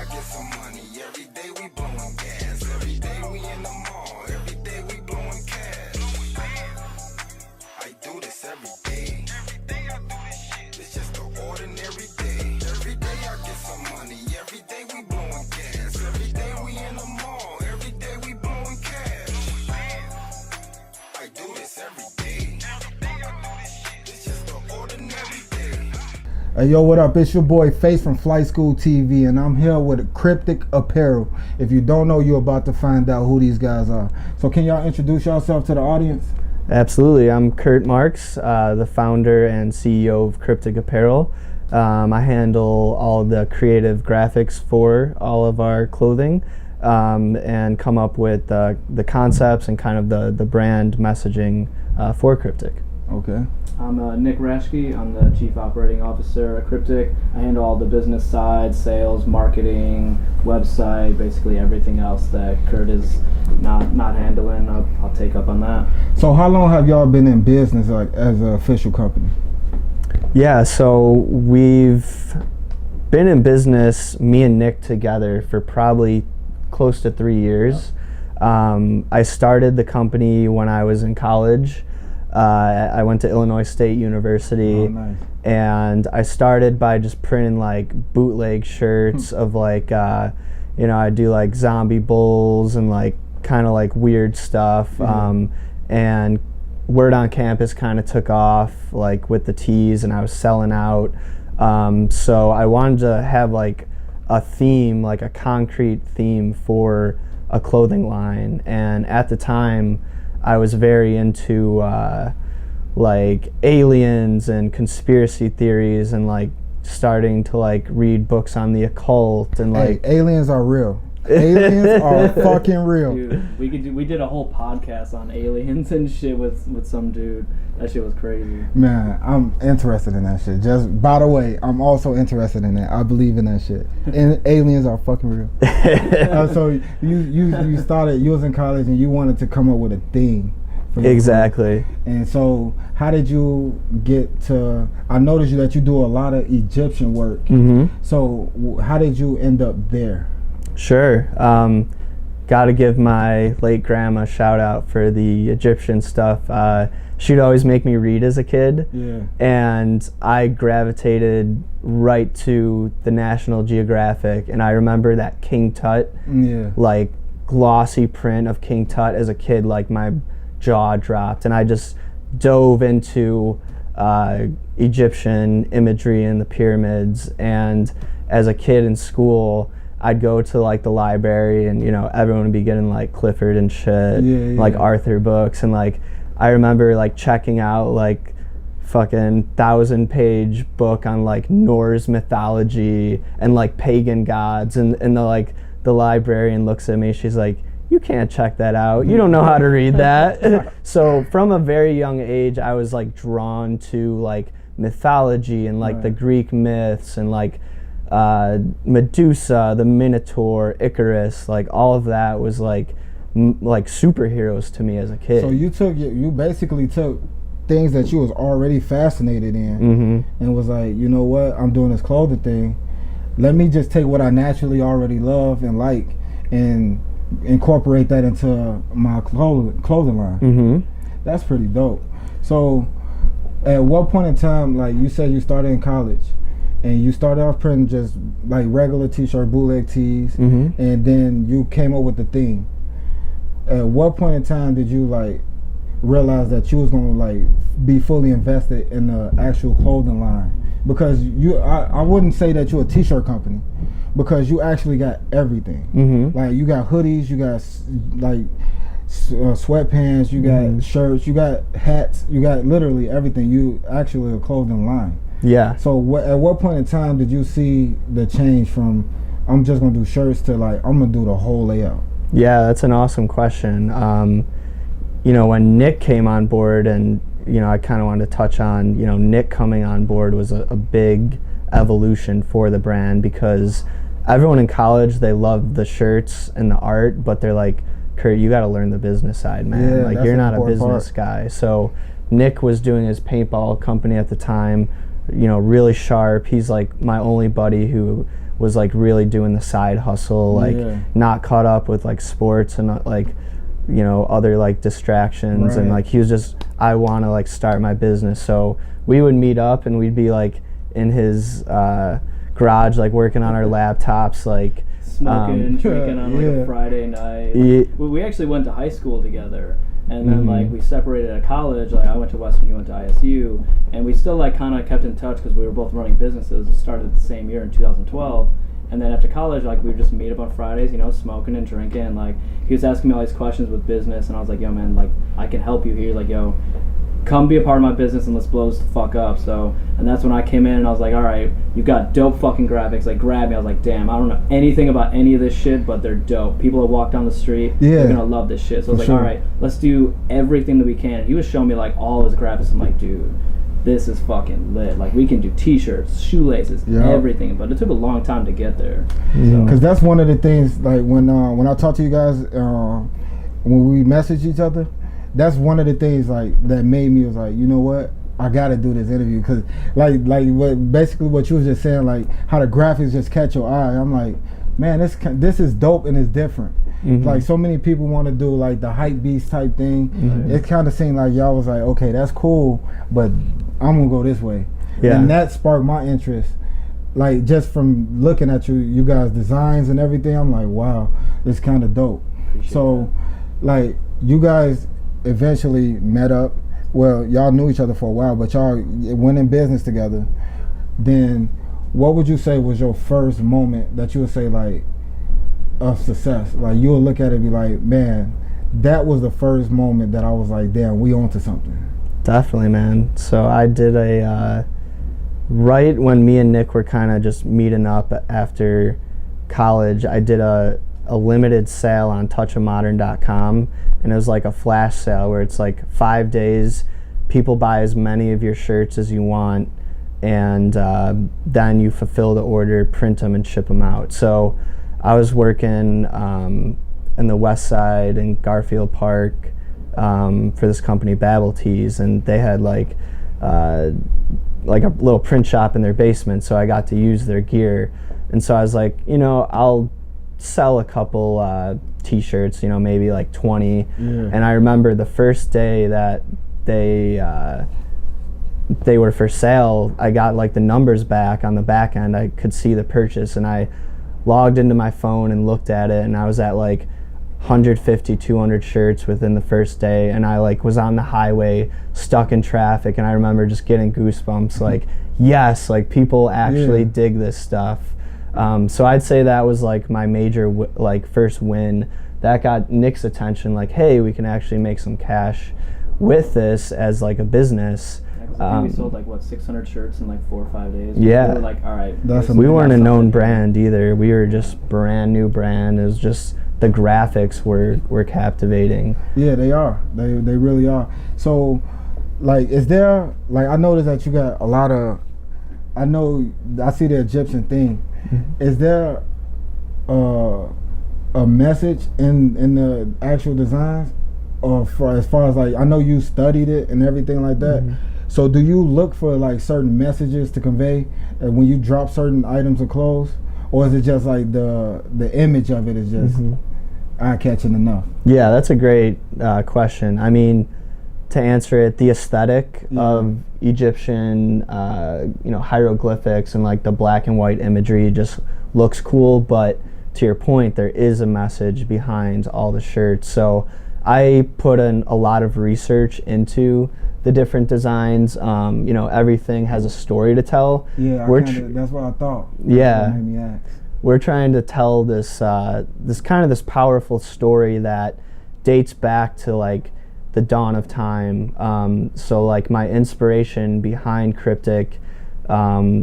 I get some money. Every day we blowing gas. Every day we in the mall. Every day we blowing cash. I do this every day. Every day I do this shit. It's just an ordinary day. Every day I get some money. Every day we blowing gas. Every day we in the mall. Every day we blowing cash. I do this every day. Every day I do this shit. It's just an ordinary day. Hey, yo, what up? It's your boy Face from Flight School TV, and I'm here with CRYPTIC Apparel. If you don't know, you're about to find out who these guys are. So can y'all introduce yourself to the audience? Absolutely. I'm Kurt Marks, the founder and CEO of CRYPTIC Apparel. I handle all the creative graphics for all of our clothing and come up with the concepts and kind of the brand messaging for CRYPTIC. Okay. I'm Nick Rashke. I'm the Chief Operating Officer at CRYPTIC. I handle all the business side, sales, marketing, website, basically everything else that Kurt is not handling. I'll take up on that. So how long have y'all been in business, like, as an official company? Yeah, so we've been in business, me and Nick together, for probably close to 3 years. I started the company when I was in college. I went to Illinois State University. Oh, nice. And I started by just printing like bootleg shirts of like, I do like zombie bulls and like kind of like weird stuff. And word on campus kind of took off like with the tees, and I was selling out. So I wanted to have like a theme, like a concrete theme for a clothing line. And at the time, I was very into like aliens and conspiracy theories, and like starting to like read books on the occult and like aliens are real. Aliens are fucking real. Dude, we did a whole podcast on aliens and shit with some dude. That shit was crazy. Man, I'm interested in that shit. Just by the way, I'm also interested in that. I believe in that shit. And aliens are fucking real. So you started. You was in college and you wanted to come up with a theme. Exactly. And so, how did you get to? I noticed that you do a lot of Egyptian work. So, how did you end up there? Sure. Got to give my late grandma a shout out for the Egyptian stuff. She'd always make me read as a kid. Yeah. And I gravitated right to the National Geographic, and I remember that King Tut, like glossy print of King Tut as a kid, like my jaw dropped, and I just dove into Egyptian imagery and the pyramids. And as a kid in school, I'd go to like the library, and everyone would be getting like Clifford and shit, like Arthur books, and like I remember like checking out like fucking 1,000-page book on like Norse mythology and like pagan gods, and the librarian looks at me, she's like, "You can't check that out. You don't know how to read that." So from a very young age, I was like drawn to like mythology and like the Greek myths and like Medusa, the Minotaur, Icarus, like all of that was like superheroes to me as a kid. So you basically took things that you was already fascinated in and was like, you know what, I'm doing this clothing thing. Let me just take what I naturally already love and like and incorporate that into my clothing line. That's pretty dope. So at what point in time, like you said you started in college and you started off printing just like regular t-shirt, bootleg tees, and then you came up with the theme. At what point in time did you like realize that you was gonna like be fully invested in the actual clothing line? Because I wouldn't say that you're a t-shirt company, because you actually got everything. Like you got hoodies, you got like sweatpants, you got shirts, you got hats, you got literally everything. You actually a clothing line. Yeah. So at what point in time did you see the change from I'm just gonna do shirts to like I'm gonna do the whole layout? Yeah, that's an awesome question. When Nick came on board, and I kind of wanted to touch on, Nick coming on board was a big evolution for the brand, because everyone in college, they love the shirts and the art, but they're like, Kurt, you got to learn the business side, man. Yeah, like you're not a business guy. So Nick was doing his paintball company at the time, really sharp. He's like my only buddy who was like really doing the side hustle, like Yeah. not caught up with like sports and like, you know, other like distractions. And Right. like he was just, I want to like start my business. So we would meet up and we'd be like in his garage, like working on our laptops, like Smoking, drinking on like Yeah. a Friday night. Yeah. We actually went to high school together, and then Mhm. like we separated at college. Like I went to Western, he went to ISU, and we still like kind of kept in touch because we were both running businesses. It started the same year in 2012, and then after college, like we would just meet up on Fridays, you know, smoking and drinking. And, like he was asking me all these questions with business, and I was like, yo man, like I can help you here. Like yo, come be a part of my business and let's blow this the fuck up. So, and that's when I came in and I was like, all right, you've got dope fucking graphics. Like grab me. I was like, damn, I don't know anything about any of this shit, but they're dope. People that walk down the street, Yeah. they're gonna love this shit. So I was like, sure. all right, let's do everything that we can. He was showing me like all his graphics. I'm like, dude, this is fucking lit. Like we can do t-shirts, shoelaces, Yeah. everything. But it took a long time to get there. Because that's one of the things, like when I talk to you guys, when we message each other, that's one of the things like that made me was like, you know what, I gotta do this interview because like what you was just saying, like how the graphics just catch your eye. I'm like, man, this is dope and it's different. Mhm. Like so many people want to do like the hype beast type thing. Mhm. It kind of seemed like y'all was like, okay, that's cool, but I'm gonna go this way. Yeah. And that sparked my interest. Like just from looking at you guys' designs and everything, I'm like, wow, it's kind of dope. Appreciate So, like, you guys eventually met up. Well, y'all knew each other for a while, but y'all went in business together. Then, what would you say was your first moment that you would say like of success? Like you would look at it and be like, man, that was the first moment that I was like, damn, we onto something. Definitely, man. So I did right when me and Nick were kind of just meeting up after college, I did a limited sale on touchofmodern.com, and it was like a flash sale where it's like 5 days, people buy as many of your shirts as you want, and then you fulfill the order, print them, and ship them out. So I was working in the West Side in Garfield Park for this company, Babel Tees, and they had like a little print shop in their basement, so I got to use their gear. And so I was like, you know, I'll sell a couple t-shirts, you know, maybe like 20. Yeah. And I remember the first day that they were for sale, I got like the numbers back on the back end. I could see the purchase, and I logged into my phone and looked at it, and I was at like 150, 200 shirts within the first day, and I like was on the highway stuck in traffic, and I remember just getting goosebumps like, yes, like people actually dig this stuff. So I'd say that was like my major like first win that got Nick's attention, like, hey, we can actually make some cash with this as like a business. I think we sold like what 600 shirts in like 4 or 5 days. Yeah. We were like, all right. That's We weren't a known something. brand either. We were just brand new brand. It was just the graphics were captivating. Yeah, they are. They really are. So, like, is there like I noticed that you got a lot of. I see the Egyptian thing. Is there a message in the actual designs, or as far as like I know you studied it and everything like that. So do you look for like certain messages to convey when you drop certain items of clothes, or is it just like the image of it is just eye-catching enough? Yeah, that's a great question. I mean, to answer it, the aesthetic of Egyptian, hieroglyphics and like the black and white imagery just looks cool. But to your point, there is a message behind all the shirts. So I put in a lot of research into the different designs. Everything has a story to tell. Yeah, that's what I thought. Yeah. That made me ask. We're trying to tell this this powerful story that dates back to like the dawn of time. So like my inspiration behind CRYPTIC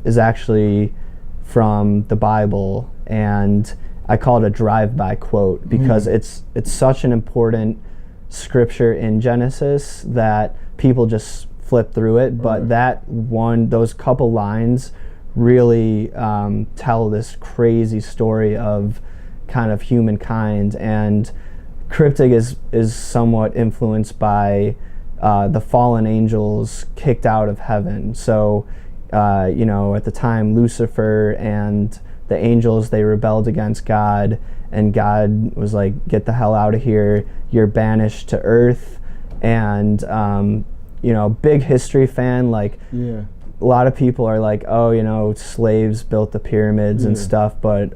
is actually from the Bible, and I call it a drive-by quote because it's such an important scripture in Genesis that people just flip through it. But those couple lines really tell this crazy story of kind of humankind, and CRYPTIC is somewhat influenced by the fallen angels kicked out of heaven. So at the time, Lucifer and the angels, they rebelled against God, and God was like, get the hell out of here, you're banished to earth. And you know, big history fan, like Yeah. a lot of people are like, oh, you know, slaves built the pyramids and stuff, but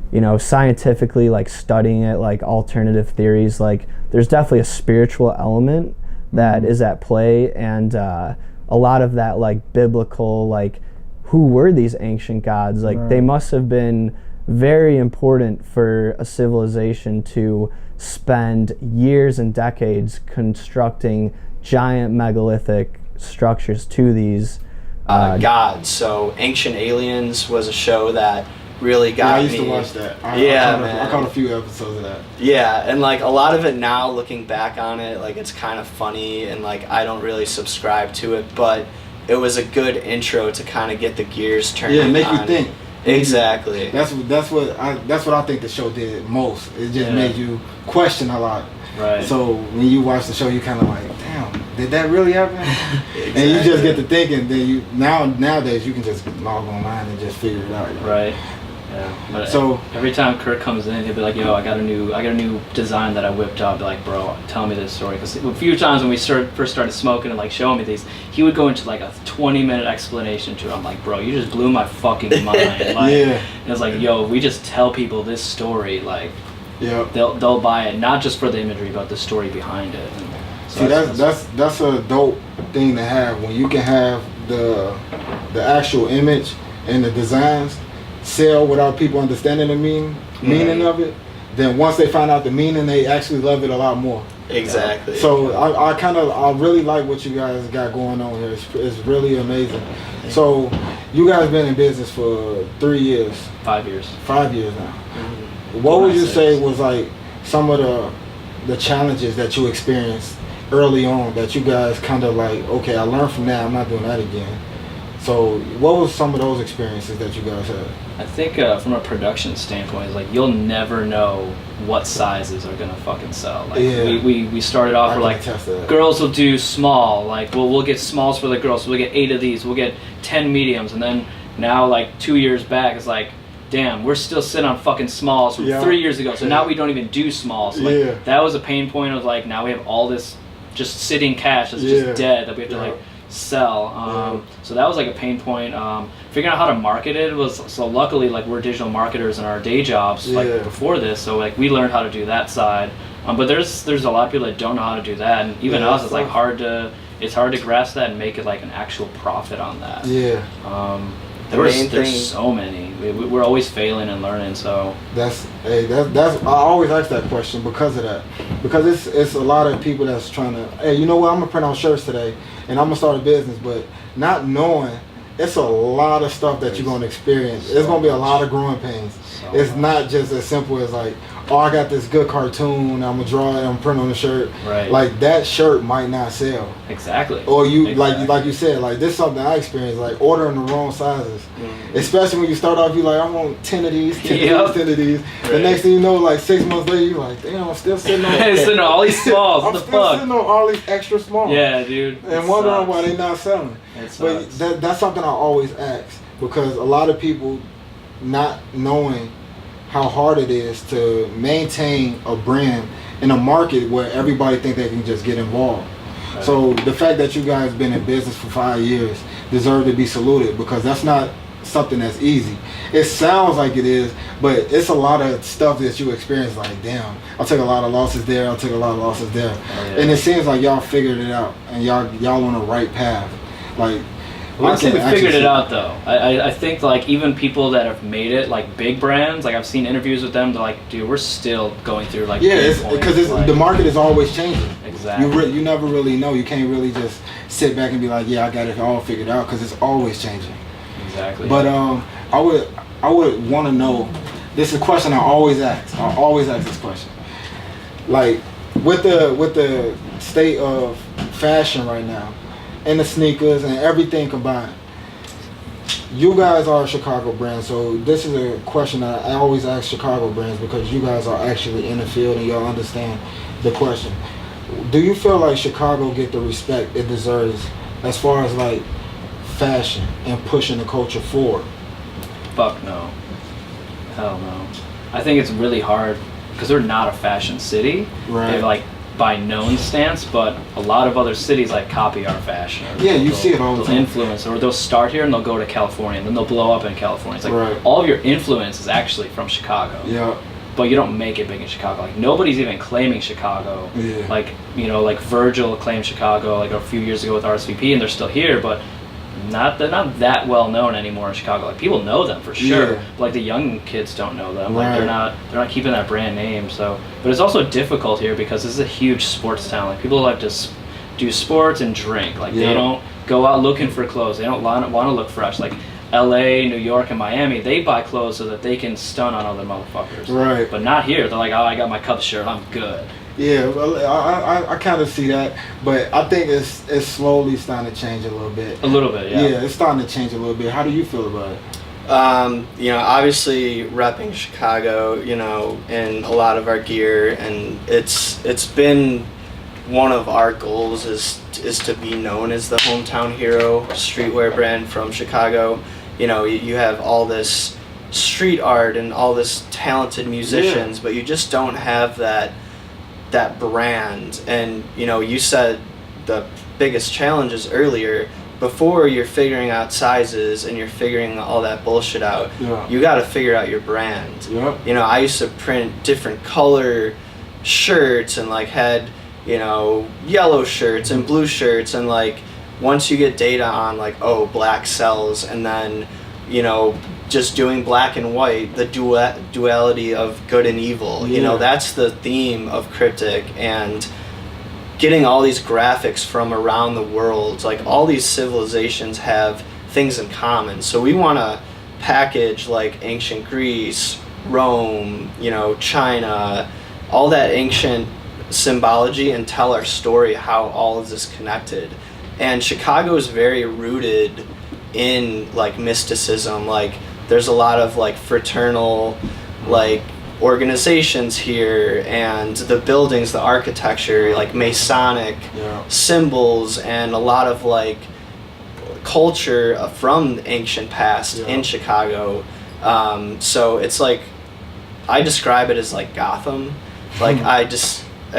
you know, scientifically, like studying it, like alternative theories, like there's definitely a spiritual element that is at play, and a lot of that, like biblical, like who were these ancient gods? Like they must have been very important for a civilization to spend years and decades constructing giant megalithic structures to these gods. So Ancient Aliens was a show that really got me. I used to watch that. I caught a few episodes of that. Yeah, and like a lot of it now, looking back on it, like it's kind of funny, and like I don't really subscribe to it, but it was a good intro to kind of get the gears turning. Yeah, make you think. Exactly. That's what I think the show did most. It just made you question a lot. Right. So when you watch the show, you kind of like, damn, did that really happen? Exactly. And you just get to thinking. Then nowadays you can just log online and just figure it out. Right. Yeah. But So every time Kurt comes in, he'll be like, "Yo, I got a new design that I whipped up." I'll be like, "Bro, tell me this story." Because a few times when we first started smoking and like showing me these, he would go into like a 20-minute explanation to it. I'm like, "Bro, you just blew my fucking mind." Like, Yeah. And it's like, "Yo, if we just tell people this story, like, yeah. they'll buy it, not just for the imagery, but the story behind it." And so See, that's a dope thing to have, when you can have the actual image and the designs sell without people understanding the meaning of it. Then once they find out the meaning, they actually love it a lot more. Exactly. So I really like what you guys got going on here. It's really amazing. So you guys been in business for 3 years. 5 years. 5 years now. What would you say was like some of the challenges that you experienced early on that you guys kind of like, okay, I learned from that, I'm not doing that again? So what was some of those experiences that you guys had? I think from a production standpoint, it's like you'll never know what sizes are gonna fucking sell. Like we started off with like girls will do small, like we'll get smalls for the girls, so we'll get 8 of these, we'll get 10 mediums, and then now like 2 years back it's like, damn, we're still sitting on fucking smalls from 3 years ago, so now we don't even do smalls. So like that was a pain point of like, now we have all this just sitting cash that's just dead that we have to like sell. So that was like a pain point. Figuring out how to market it was, so luckily like we're digital marketers in our day jobs like before this, so like we learned how to do that side. But there's a lot of people that don't know how to do that, and even us, it's like hard to grasp that and make it like an actual profit on that. There's so many. We're always failing and learning. So that's I always ask that question because of that. Because it's a lot of people that's trying to, hey, you know what, I'm gonna print out shirts today and I'm gonna start a business, but not knowing it's a lot of stuff that you're gonna experience. It's gonna be a lot of growing pains. It's not just as simple as like, oh, I got this good cartoon, I'm gonna draw it, I'm gonna print on the shirt. Right. Like that shirt might not sell. Exactly. Or you like you said, like this is something I experienced, like ordering the wrong sizes. Especially when you start off, you like, I want 10 of these, 10 of these. The next thing you know, like 6 months later, you're like, damn, I'm still sitting on sitting on all these smalls. I'm still sitting on all these extra smalls. Yeah, dude. And wondering why they're not selling. But that's something I always ask, because a lot of people not knowing how hard it is to maintain a brand in a market where everybody think they can just get involved. Right. So the fact that you guys been in business for 5 years deserve to be saluted, because that's not something that's easy. It sounds like it is, but it's a lot of stuff that you experience, like, damn, I took a lot of losses there, I took a lot of losses there. And it seems like y'all figured it out and y'all on the right path. Like, I wouldn't say we figured it out though. I think like even people that have made it, like big brands, like I've seen interviews with them, they're like, dude, we're still going through like because like, the market is always changing. Exactly. You never really know. You can't really just sit back and be like, yeah, I got it all figured out, because it's always changing. Exactly. But I would want to know. This is a question I always ask. I always ask this question. Like with the state of fashion right now, and the sneakers and everything combined, you guys are a Chicago brand, so this is a question that I always ask Chicago brands, because you guys are actually in the field and y'all understand the question. Do you feel like Chicago get the respect it deserves as far as like fashion and pushing the culture forward? Fuck no. Hell no. I think it's really hard because they're not a fashion city. Right. They're like by known stance, but a lot of other cities like copy our fashion. Or Yeah, you see it all the they'll time. influence, or they'll start here and they'll go to California, and then they'll blow up in California. It's like Right. all of your influence is actually from Chicago. Yeah. But you don't make it big in Chicago. Like nobody's even claiming Chicago. Yeah. Like, you know, like Virgil claimed Chicago like a few years ago with RSVP, and they're still here, but they're not that well known anymore in Chicago. Like people know them for sure, Yeah. but like the young kids don't know them. Right. Like they're not keeping that brand name. So, but it's also difficult here because this is a huge sports town. Like people like to do sports and drink. Like Yeah. they don't go out looking for clothes. They don't want to look fresh. Like LA, New York, and Miami, they buy clothes so that they can stun on other motherfuckers. Right. But not here. They're like, oh, I got my Cubs shirt. I'm good. Yeah, well, I kind of see that, but I think it's slowly starting to change a little bit. A little bit, yeah. Yeah, it's starting to change a little bit. How do you feel about it? You know, obviously repping Chicago, you know, in a lot of our gear, and it's been one of our goals is to be known as the hometown hero streetwear brand from Chicago. You know, you have all this street art and all this talented musicians, but you just don't have that brand. And you know, you said the biggest challenges earlier. Before you're figuring out sizes and you're figuring all that bullshit out, Yeah. you got to figure out your brand. Yep. You know, I used to print different color shirts and like had, you know, yellow shirts and blue shirts, and like once you get data on like, oh, black sells, and then, you know, just doing black and white, the duality of good and evil. You know, Yeah. that's the theme of Cryptic, and getting all these graphics from around the world. Like all these civilizations have things in common. So we want to package like ancient Greece, Rome, you know, China, all that ancient symbology, and tell our story how all of this connected. And Chicago is very rooted in like mysticism. Like there's a lot of like fraternal like organizations here, and the buildings, the architecture, like Masonic Yeah. symbols, and a lot of like culture from the ancient past Yeah. in Chicago. So it's like, I describe it as like Gotham. Like I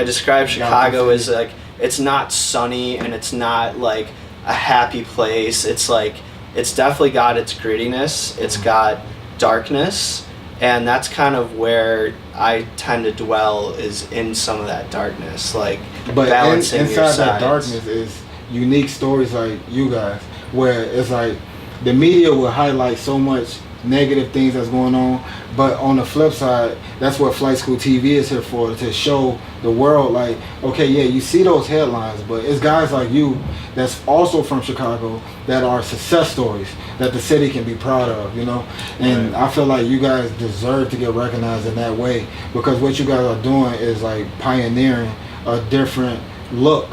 describe Chicago as like, it's not sunny and it's not like a happy place. It's like, it's definitely got its grittiness, it's got darkness, and that's kind of where I tend to dwell, is in some of that darkness, like But balancing your inside sides. that darkness is unique stories like you guys, where it's like the media will highlight so much negative things that's going on, but on the flip side, that's what Flight School TV is here for, to show the world like, okay, yeah, you see those headlines, but it's guys like you that's also from Chicago that are success stories that the city can be proud of, you know. And I feel like you guys deserve to get recognized in that way, because what you guys are doing is like pioneering a different look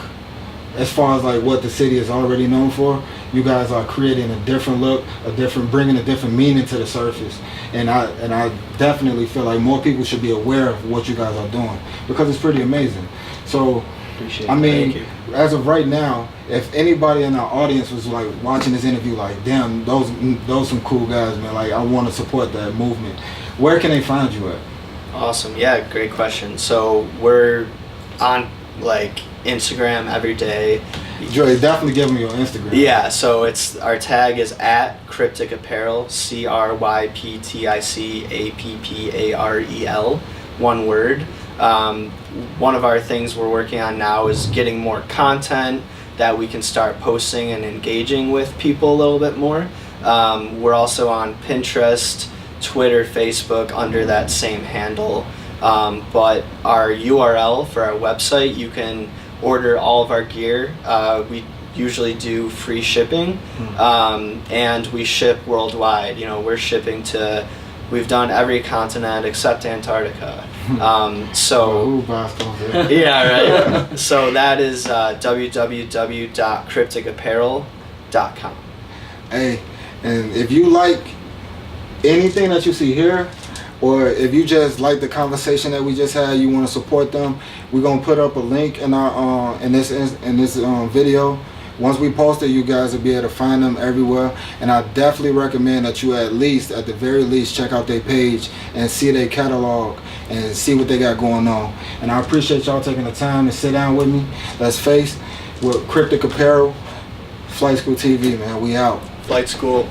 as far as like what the city is already known for. You guys are creating a different look, bringing a different meaning to the surface, and I definitely feel like more people should be aware of what you guys are doing, because it's pretty amazing. So, Appreciate I it. mean, Thank you. as of right now, if anybody in our audience was like watching this interview, like, damn, those some cool guys, man. Like, I want to support that movement. Where can they find you at? Awesome. Yeah, great question. So we're on like Instagram every day. Dre, definitely give them your Instagram. Yeah, so it's, our tag is at Cryptic Apparel, CRYPTICAPPAREL, one word. One of our things we're working on now is getting more content that we can start posting and engaging with people a little bit more. We're also on Pinterest, Twitter, Facebook under that same handle. But our URL for our website, you can order all of our gear. We usually do free shipping, and we ship worldwide. You know, we're shipping to, we've done every continent except Antarctica. So Ooh, Boston, yeah. yeah, right. So that is www.crypticapparel.com. Hey, and if you like anything that you see here, or if you just like the conversation that we just had, you want to support them, we're gonna put up a link in our in this video Once we post it, you guys will be able to find them everywhere. And I definitely recommend that you at the very least, check out their page and see their catalog and see what they got going on. And I appreciate y'all taking the time to sit down with me. Let's face with Cryptic Apparel, Flight School TV, man. We out. Flight School.